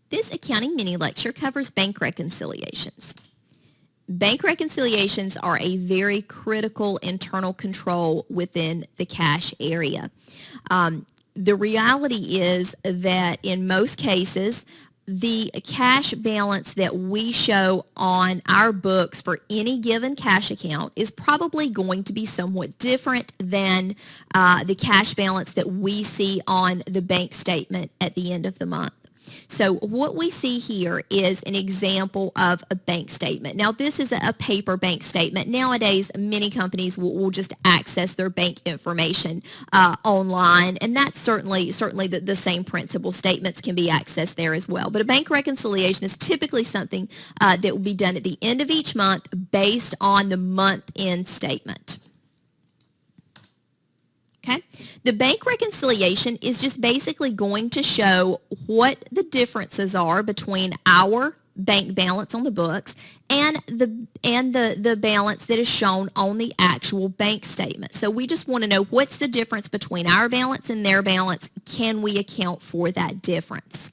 This accounting mini lecture covers bank reconciliations. Bank reconciliations are a very critical internal control within the cash area. The reality is that in most cases, the cash balance that we show on our books for any given cash account is probably going to be somewhat different than the cash balance that we see on the bank statement at the end of the month. So what we see here is an example of a bank statement. Now, this is a paper bank statement. Nowadays, many companies will just access their bank information online, and that's certainly the same principle. Statements can be accessed there as well. But a bank reconciliation is typically something that will be done at the end of each month based on the month-end statement. Okay. The bank reconciliation is just basically going to show what the differences are between our bank balance on the books and the balance that is shown on the actual bank statement. So we just want to know what's the difference between our balance and their balance. Can we account for that difference?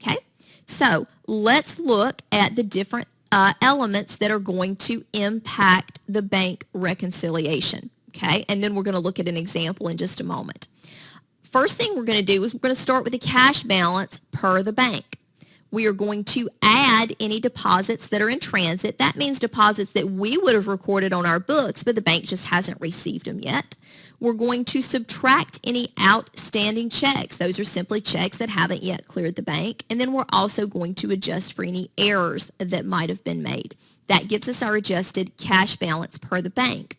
Okay. So let's look at the different elements that are going to impact the bank reconciliation. Okay, and then we're going to look at an example in just a moment. First thing we're going to do is we're going to start with the cash balance per the bank. We are going to add any deposits that are in transit. That means deposits that we would have recorded on our books, but the bank just hasn't received them yet. We're going to subtract any outstanding checks. Those are simply checks that haven't yet cleared the bank. And then we're also going to adjust for any errors that might have been made. That gives us our adjusted cash balance per the bank.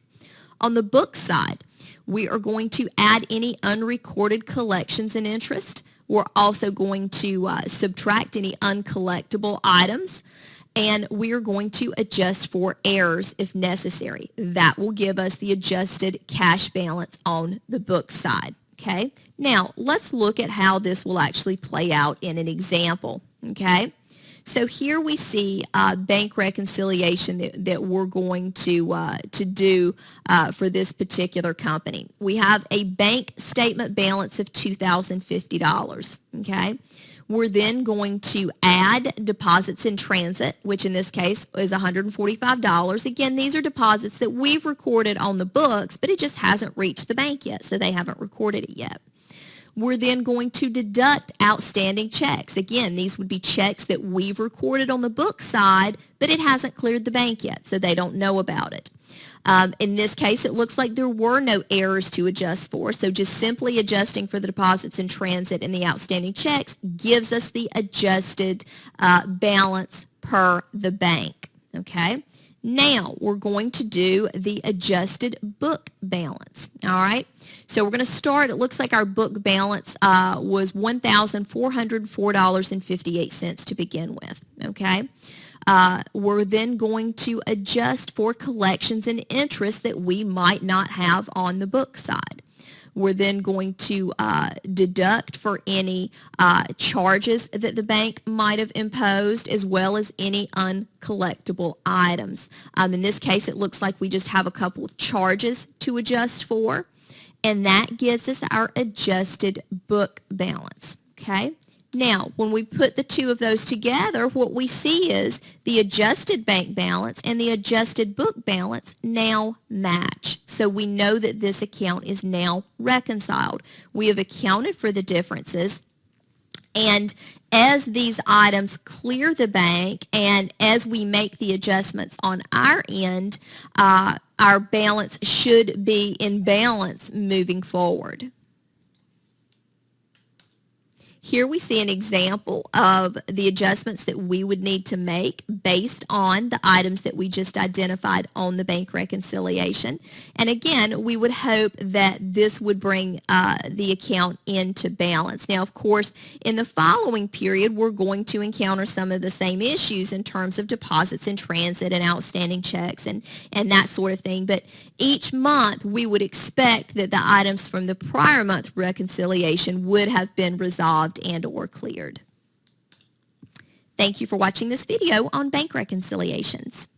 On the book side, we are going to add any unrecorded collections and interest. We're also going to subtract any uncollectible items, and we are going to adjust for errors if necessary. That will give us the adjusted cash balance on the book side. Okay? Now, let's look at how this will actually play out in an example. Okay? So here we see bank reconciliation that we're going to do for this particular company. We have a bank statement balance of $2,050, okay? We're then going to add deposits in transit, which in this case is $145. Again, these are deposits that we've recorded on the books, but it just hasn't reached the bank yet, so they haven't recorded it yet. We're then going to deduct outstanding checks. Again, these would be checks that we've recorded on the book side, but it hasn't cleared the bank yet, so they don't know about it. In this case, it looks like there were no errors to adjust for, so just simply adjusting for the deposits in transit and the outstanding checks gives us the adjusted balance per the bank. Okay? Now, we're going to do the adjusted book balance. All right? So we're going to start, it looks like our book balance was $1,404.58 to begin with, okay? We're then going to adjust for collections and interest that we might not have on the book side. We're then going to deduct for any charges that the bank might have imposed, as well as any uncollectible items. In this case, it looks like we just have a couple of charges to adjust for, and that gives us our adjusted book balance, okay? Now, when we put the two of those together, what we see is the adjusted bank balance and the adjusted book balance now match. So we know that this account is now reconciled. We have accounted for the differences, and as these items clear the bank and as we make the adjustments on our end, our balance should be in balance moving forward. Here we see an example of the adjustments that we would need to make based on the items that we just identified on the bank reconciliation. And again, we would hope that this would bring the account into balance. Now, of course, in the following period, we're going to encounter some of the same issues in terms of deposits in transit and outstanding checks and that sort of thing. But each month, we would expect that the items from the prior month reconciliation would have been resolved and or cleared. Thank you for watching this video on bank reconciliations.